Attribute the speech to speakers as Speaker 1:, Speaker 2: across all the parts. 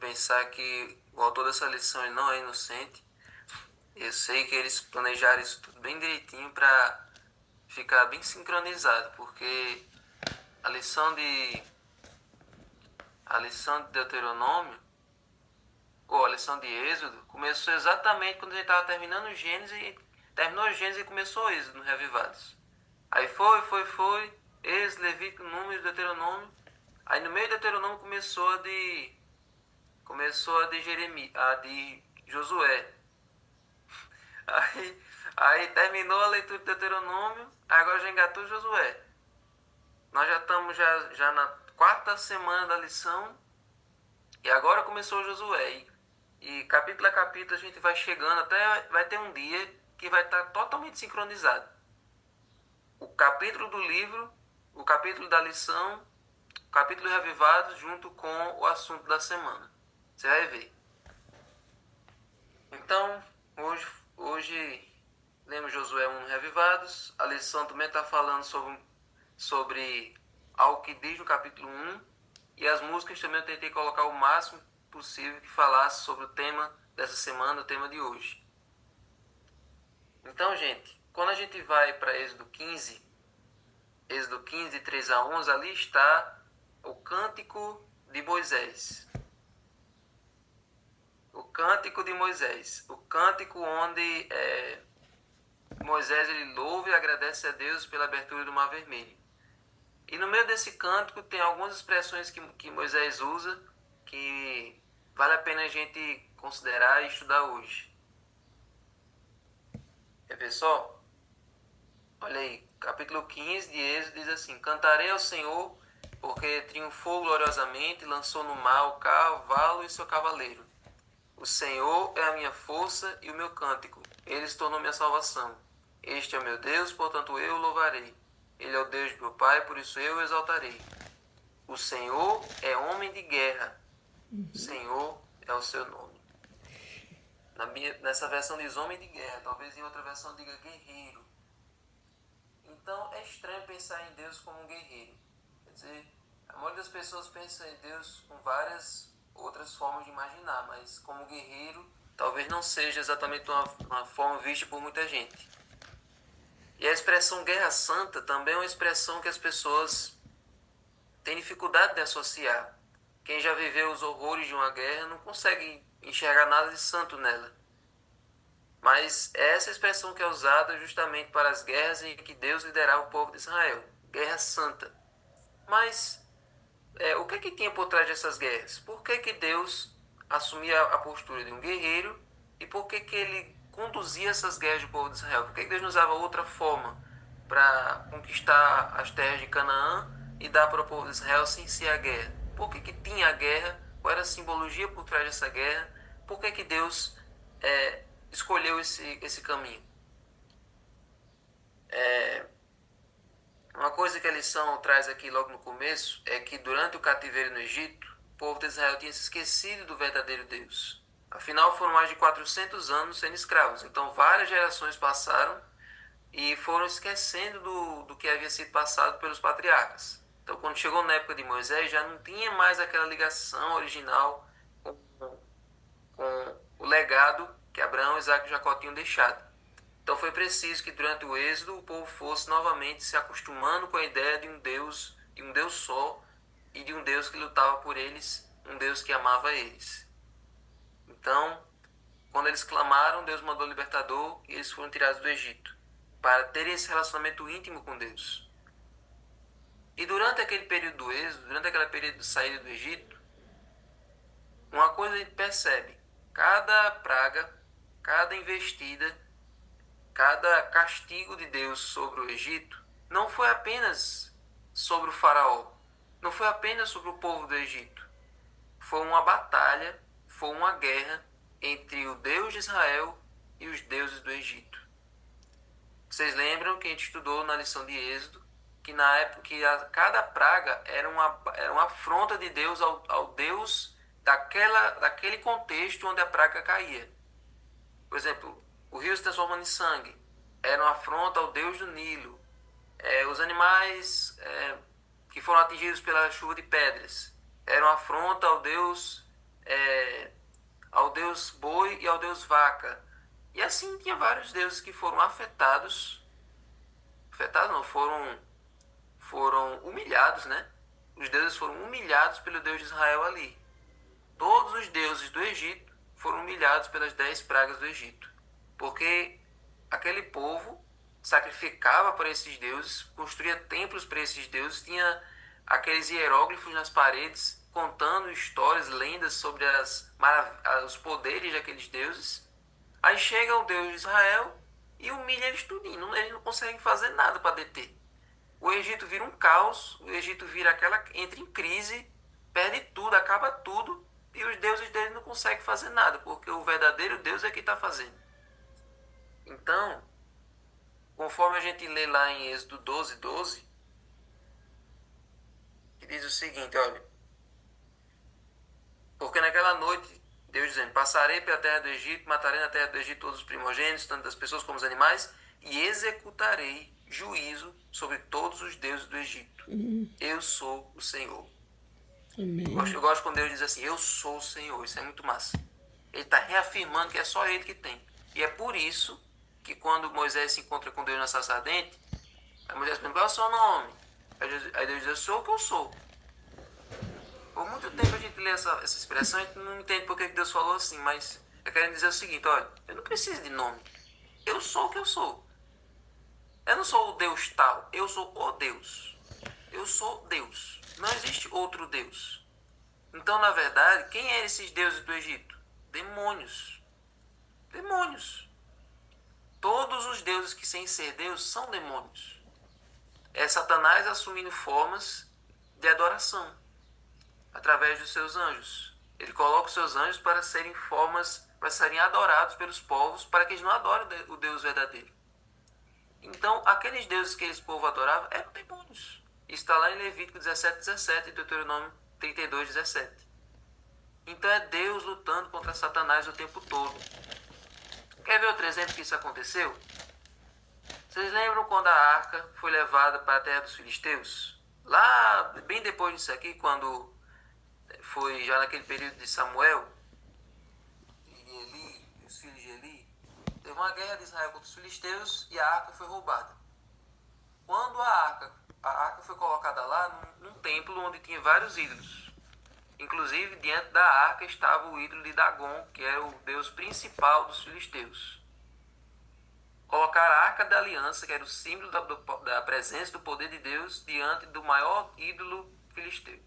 Speaker 1: pensar que o autor dessa lição ele não é inocente. Eu sei que eles planejaram isso tudo bem direitinho para ficar bem sincronizado, porque a lição de a lição de Deuteronômio, ou a lição de Êxodo, começou exatamente quando a gente estava terminando o Gênesis, e terminou o Gênesis e começou o Êxodo no Reavivados. Aí foi, Êxodo, Levítico, Números, Deuteronômio. Aí no meio do Deuteronômio começou a de Jeremias, a de Josué. Aí, aí terminou a leitura do Deuteronômio, agora já engatou Josué. Nós já estamos já na quarta semana da lição e agora começou Josué. E capítulo a capítulo a gente vai chegando até vai ter um dia que vai estar totalmente sincronizado. O capítulo do livro, o capítulo da lição, o capítulo reavivado junto com o assunto da semana. Você vai ver. Então, hoje lemos Josué 1 Reavivados. A lição também está falando sobre algo que diz no capítulo 1. E as músicas também eu tentei colocar o máximo possível que falasse sobre o tema dessa semana, o tema de hoje. Então, gente, quando a gente vai para Êxodo 15, de 3 a 11, ali está o Cântico de Moisés. O Cântico de Moisés. O cântico onde Moisés ele louva e agradece a Deus pela abertura do Mar Vermelho. E no meio desse cântico tem algumas expressões que Moisés usa que vale a pena a gente considerar e estudar hoje. Quer ver só? Olha aí, capítulo 15 de Êxodo diz assim: Cantarei ao Senhor, porque triunfou gloriosamente, lançou no mar o cavalo e seu cavaleiro. O Senhor é a minha força e o meu cântico, ele se tornou minha salvação. Este é o meu Deus, portanto eu o louvarei. Ele é o Deus de meu Pai, por isso eu o exaltarei. O Senhor é homem de guerra. O Senhor é o seu nome. Nessa versão diz homem de guerra, talvez em outra versão diga guerreiro. Então é estranho pensar em Deus como um guerreiro. Quer dizer, a maioria das pessoas pensa em Deus com várias outras formas de imaginar, mas como guerreiro talvez não seja exatamente uma forma vista por muita gente. E a expressão guerra santa também é uma expressão que as pessoas têm dificuldade de associar. Quem já viveu os horrores de uma guerra não consegue enxergar nada de santo nela. Mas é essa expressão que é usada justamente para as guerras em que Deus liderava o povo de Israel. Guerra santa. Mas o que é que tinha por trás dessas guerras? Por que que Deus assumia a postura de um guerreiro e por que que ele conduzia essas guerras do povo de Israel? Por que que Deus não usava outra forma para conquistar as terras de Canaã e dar para o povo de Israel sem ser a guerra? Por que que tinha a guerra? Qual era a simbologia por trás dessa guerra? Por que que Deus escolheu esse caminho? Uma coisa que a lição traz aqui logo no começo é que durante o cativeiro no Egito, o povo de Israel tinha se esquecido do verdadeiro Deus. Afinal, foram mais de 400 anos sendo escravos. Então, várias gerações passaram e foram esquecendo do que havia sido passado pelos patriarcas. Então, quando chegou na época de Moisés, já não tinha mais aquela ligação original com o legado que Abraão, Isaac e Jacó tinham deixado. Então foi preciso que durante o êxodo o povo fosse novamente se acostumando com a ideia de um Deus só e de um Deus que lutava por eles, um Deus que amava eles. Então, quando eles clamaram, Deus mandou o libertador e eles foram tirados do Egito para terem esse relacionamento íntimo com Deus. E durante aquele período do êxodo, durante aquele período de saída do Egito, uma coisa a gente percebe: cada praga, cada investida, cada castigo de Deus sobre o Egito não foi apenas sobre o faraó, não foi apenas sobre o povo do Egito. Foi uma batalha, foi uma guerra entre o Deus de Israel e os deuses do Egito. Vocês lembram que a gente estudou na lição de Êxodo que na época que cada praga era uma afronta de Deus ao Deus daquele contexto onde a praga caía. Por exemplo, o rio se transformando em sangue era uma afronta ao Deus do Nilo. Os animais que foram atingidos pela chuva de pedras eram uma afronta ao Deus ao deus boi e ao deus vaca. E assim tinha vários deuses que foram afetados não, foram humilhados, né? Os deuses foram humilhados pelo Deus de Israel ali. Todos os deuses do Egito foram humilhados pelas 10 pragas do Egito. Porque aquele povo sacrificava para esses deuses, construía templos para esses deuses, tinha aqueles hieróglifos nas paredes contando histórias, lendas sobre os poderes daqueles deuses. Aí chega o Deus de Israel e humilha eles tudinho. Eles não conseguem fazer nada para deter. O Egito vira um caos, o Egito entra em crise, perde tudo, acaba tudo, e os deuses dele não conseguem fazer nada, porque o verdadeiro Deus é que está fazendo. Então, conforme a gente lê lá em Êxodo 12, que diz o seguinte, olha, porque naquela noite, Deus dizendo, passarei pela terra do Egito, matarei na terra do Egito todos os primogênitos, tanto das pessoas como dos animais, e executarei juízo sobre todos os deuses do Egito. Eu sou o Senhor. Eu gosto quando Deus diz assim, eu sou o Senhor. Isso é muito massa. Ele está reafirmando que é só ele que tem. E é por isso que quando Moisés se encontra com Deus na sarça ardente, aí Moisés pergunta, qual é o seu nome? Aí Deus diz, eu sou o que eu sou. Por muito tempo a gente lê essa expressão e a gente não entende por que Deus falou assim, mas eu quero dizer o seguinte, olha, eu não preciso de nome. Eu sou o que eu sou. Eu não sou o Deus tal, eu sou o Deus. Eu sou Deus. Não existe outro Deus. Então, na verdade, quem eram esses deuses do Egito? Demônios. Demônios. Todos os deuses que sem ser Deus são demônios. É Satanás assumindo formas de adoração através dos seus anjos. Ele coloca os seus anjos para serem adorados pelos povos, para que eles não adorem o Deus verdadeiro. Então, aqueles deuses que esse povo adorava eram demônios. Isso está lá em Levítico 17:17 e Deuteronômio 32:17. Então é Deus lutando contra Satanás o tempo todo. Quer ver outro exemplo que isso aconteceu? Vocês lembram quando a arca foi levada para a terra dos filisteus? Lá, bem depois disso aqui, quando foi já naquele período de Samuel, e Eli, os filhos de Eli, teve uma guerra de Israel contra os filisteus e a arca foi roubada. Quando a arca foi colocada lá num templo onde tinha vários ídolos. Inclusive, diante da arca estava o ídolo de Dagon, que era o deus principal dos filisteus. Colocaram a arca da aliança, que era o símbolo da presença do poder de Deus, diante do maior ídolo filisteu.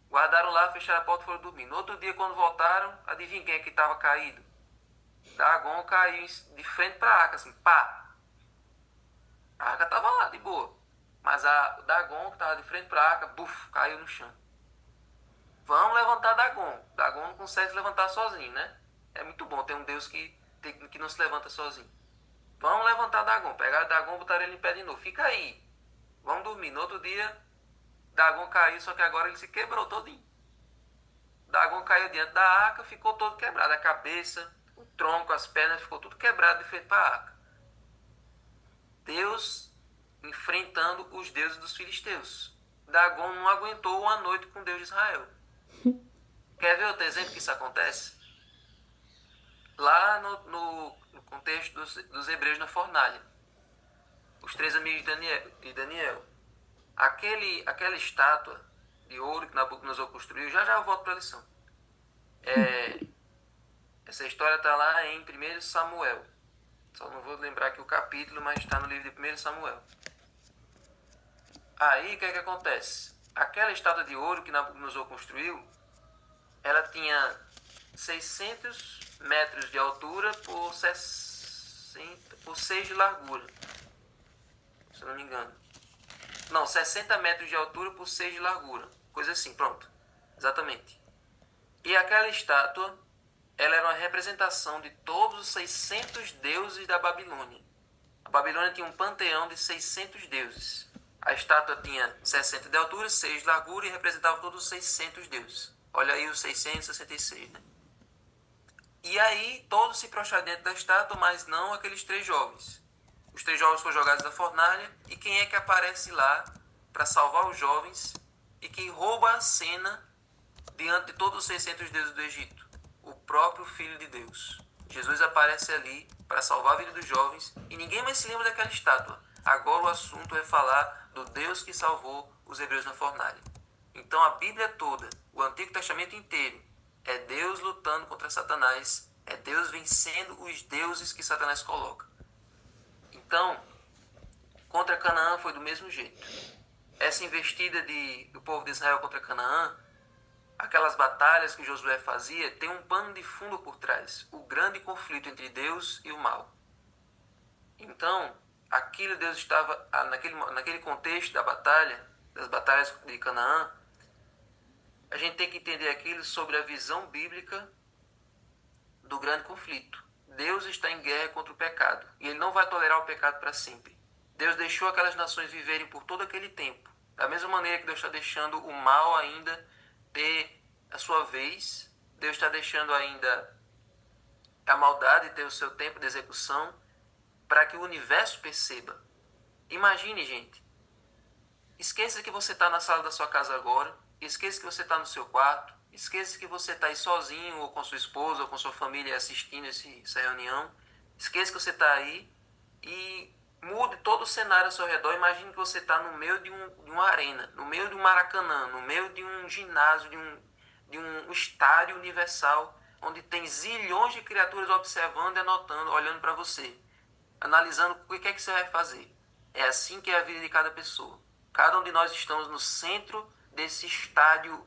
Speaker 1: Guardaram lá, fecharam a porta e foram dormir. No outro dia, quando voltaram, adivinha quem é que estava caído? Dagon caiu de frente para a arca, assim, pá! A arca estava lá, de boa. Mas o Dagon, que estava de frente para a arca, buf, caiu no chão. Vamos levantar Dagon. Dagon não consegue se levantar sozinho, né? É muito bom ter um Deus que não se levanta sozinho. Vamos levantar Dagon. Pegaram Dagon e botaram ele em pé de novo. Fica aí. Vamos dormir. No outro dia, Dagon caiu, só que agora ele se quebrou todinho. Dagon caiu diante da arca, ficou todo quebrado. A cabeça, o tronco, as pernas, ficou tudo quebrado de frente para a arca. Deus enfrentando os deuses dos filisteus. Dagon não aguentou uma noite com Deus de Israel. Quer ver outro exemplo que isso acontece? Lá no contexto dos hebreus na fornalha. Os 3 amigos de Daniel. Aquela estátua de ouro que Nabucodonosor construiu, já eu volto para a lição. Essa história está lá em 1 Samuel. Só não vou lembrar aqui o capítulo, mas está no livro de 1 Samuel. Aí, o que acontece? Aquela estátua de ouro que Nabucodonosor construiu, ela tinha 600 metros de altura por 6 de largura. Se eu não me engano. Não, 60 metros de altura por 6 de largura. Coisa assim, pronto. Exatamente. E aquela estátua, ela era uma representação de todos os 600 deuses da Babilônia. A Babilônia tinha um panteão de 600 deuses. A estátua tinha 60 de altura, 6 de largura e representava todos os 600 deuses. Olha aí os 666, né? E aí todos se prostraram dentro da estátua, mas não aqueles 3 jovens. Os 3 jovens foram jogados na fornalha e quem é que aparece lá para salvar os jovens e que rouba a cena diante de todos os 600 deuses do Egito? O próprio Filho de Deus. Jesus aparece ali para salvar a vida dos jovens e ninguém mais se lembra daquela estátua. Agora o assunto é falar do Deus que salvou os hebreus na fornalha. Então a Bíblia toda, o Antigo Testamento inteiro, é Deus lutando contra Satanás, é Deus vencendo os deuses que Satanás coloca. Então, contra Canaã foi do mesmo jeito. Essa investida do povo de Israel contra Canaã, aquelas batalhas que Josué fazia, tem um pano de fundo por trás. O grande conflito entre Deus e o mal. Então, aquilo Deus estava, naquele contexto da batalha, das batalhas de Canaã, a gente tem que entender aquilo sobre a visão bíblica do grande conflito. Deus está em guerra contra o pecado e Ele não vai tolerar o pecado para sempre. Deus deixou aquelas nações viverem por todo aquele tempo. Da mesma maneira que Deus está deixando o mal ainda ter a sua vez, Deus está deixando ainda a maldade ter o seu tempo de execução para que o universo perceba. Imagine, gente, esqueça que você está na sala da sua casa agora, esqueça que você está no seu quarto, esqueça que você está aí sozinho ou com sua esposa ou com sua família assistindo essa reunião, esqueça que você está aí e mude todo o cenário ao seu redor. Imagine que você está no meio de uma arena, no meio de um Maracanã, no meio de um ginásio, de um estádio universal, onde tem zilhões de criaturas observando e anotando, olhando para você, analisando o que é que você vai fazer. É assim que é a vida de cada pessoa. Cada um de nós estamos no centro desse estádio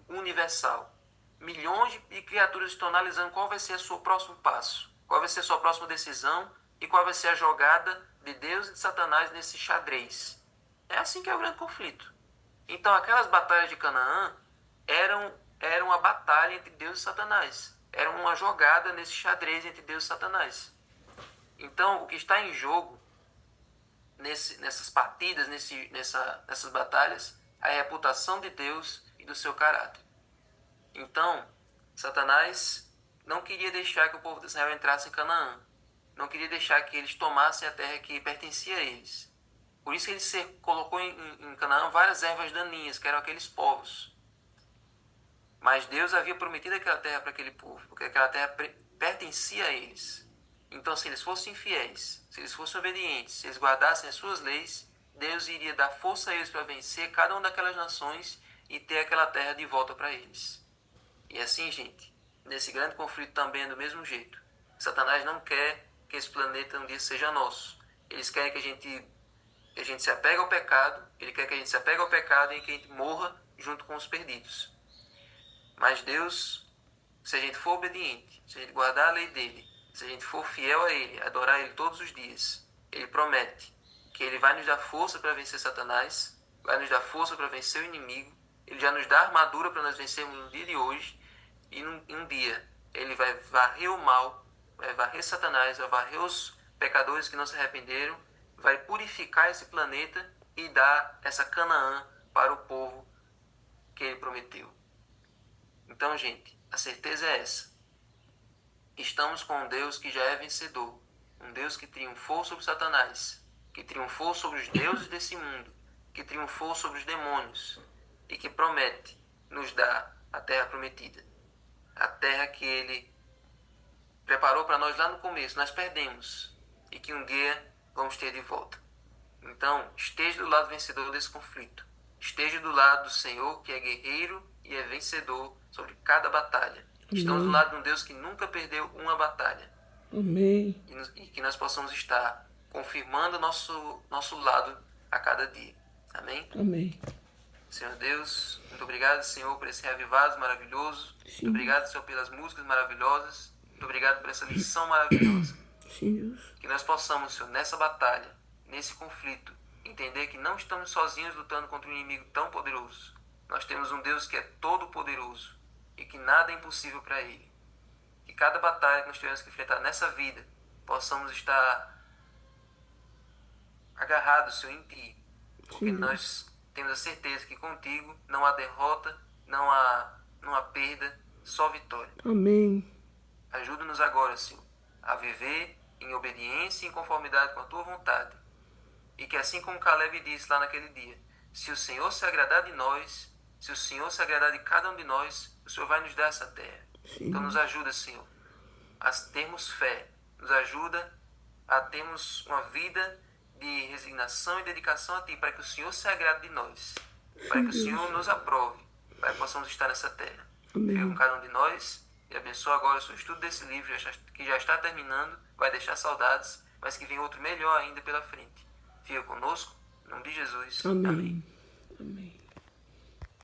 Speaker 1: universal. Milhões de criaturas estão analisando qual vai ser o seu próximo passo, qual vai ser a sua próxima decisão e qual vai ser a jogada de Deus e de Satanás nesse xadrez. É assim que é o grande conflito. Então aquelas batalhas de Canaã eram uma batalha entre Deus e Satanás. Era uma jogada nesse xadrez entre Deus e Satanás. Então o que está em jogo nessas partidas, nessas batalhas, a reputação de Deus e do seu caráter. Então, Satanás não queria deixar que o povo de Israel entrasse em Canaã. Não queria deixar que eles tomassem a terra que pertencia a eles. Por isso ele colocou em Canaã várias ervas daninhas, que eram aqueles povos. Mas Deus havia prometido aquela terra para aquele povo, porque aquela terra pertencia a eles. Então, se eles fossem fiéis, se eles fossem obedientes, se eles guardassem as suas leis, Deus iria dar força a eles para vencer cada uma daquelas nações e ter aquela terra de volta para eles. E assim, gente, nesse grande conflito também é do mesmo jeito. Satanás não quer que esse planeta um dia seja nosso. Eles querem que a gente se apegue ao pecado, ele quer que a gente se apegue ao pecado e que a gente morra junto com os perdidos. Mas Deus, se a gente for obediente, se a gente guardar a lei dele, se a gente for fiel a ele, adorar ele todos os dias, ele promete que ele vai nos dar força para vencer Satanás, vai nos dar força para vencer o inimigo, ele já nos dá armadura para nós vencermos no dia de hoje, e um dia ele vai varrer o mal, vai varrer Satanás, vai varrer os pecadores que não se arrependeram, vai purificar esse planeta e dar essa Canaã para o povo que ele prometeu. Então, gente, a certeza é essa. Estamos com um Deus que já é vencedor, um Deus que triunfou sobre Satanás, que triunfou sobre os deuses desse mundo, que triunfou sobre os demônios e que promete nos dar a terra prometida, a terra que ele preparou para nós lá no começo, nós perdemos e que um dia vamos ter de volta. Então, esteja do lado vencedor desse conflito, esteja do lado do Senhor que é guerreiro e é vencedor sobre cada batalha. Amém. Estamos do lado de um Deus que nunca perdeu uma batalha.
Speaker 2: Amém.
Speaker 1: E que nós possamos estar confirmando nosso lado a cada dia. Amém?
Speaker 2: Amém.
Speaker 1: Senhor Deus, muito obrigado, Senhor, por esse reavivado maravilhoso.
Speaker 2: Sim.
Speaker 1: Muito obrigado, Senhor, pelas músicas maravilhosas. Muito obrigado por essa lição maravilhosa.
Speaker 2: Sim, Deus.
Speaker 1: Que nós possamos, Senhor, nessa batalha, nesse conflito, entender que não estamos sozinhos lutando contra um inimigo tão poderoso. Nós temos um Deus que é todo poderoso e que nada é impossível para Ele. Que cada batalha que nós tivermos que enfrentar nessa vida, possamos estar agarrados, Senhor, em Ti. Porque nós temos a certeza que contigo não há derrota, não há perda, só vitória.
Speaker 2: Amém.
Speaker 1: Ajuda-nos agora, Senhor, a viver em obediência e em conformidade com a Tua vontade. E que assim como Caleb disse lá naquele dia, se o Senhor se agradar de nós, Se o Senhor se agradar de cada um de nós, o Senhor vai nos dar essa terra.
Speaker 2: Sim.
Speaker 1: Então nos ajuda, Senhor, a termos fé. Nos ajuda a termos uma vida de resignação e dedicação a Ti, para que o Senhor se agrade de nós, para que o Senhor nos aprove, para que possamos estar nessa terra.
Speaker 2: Amém.
Speaker 1: Fica com cada um de nós e abençoa agora o seu estudo desse livro, que já está terminando, vai deixar saudades, mas que vem outro melhor ainda pela frente. Fica conosco, em nome de Jesus. Amém.
Speaker 2: Amém.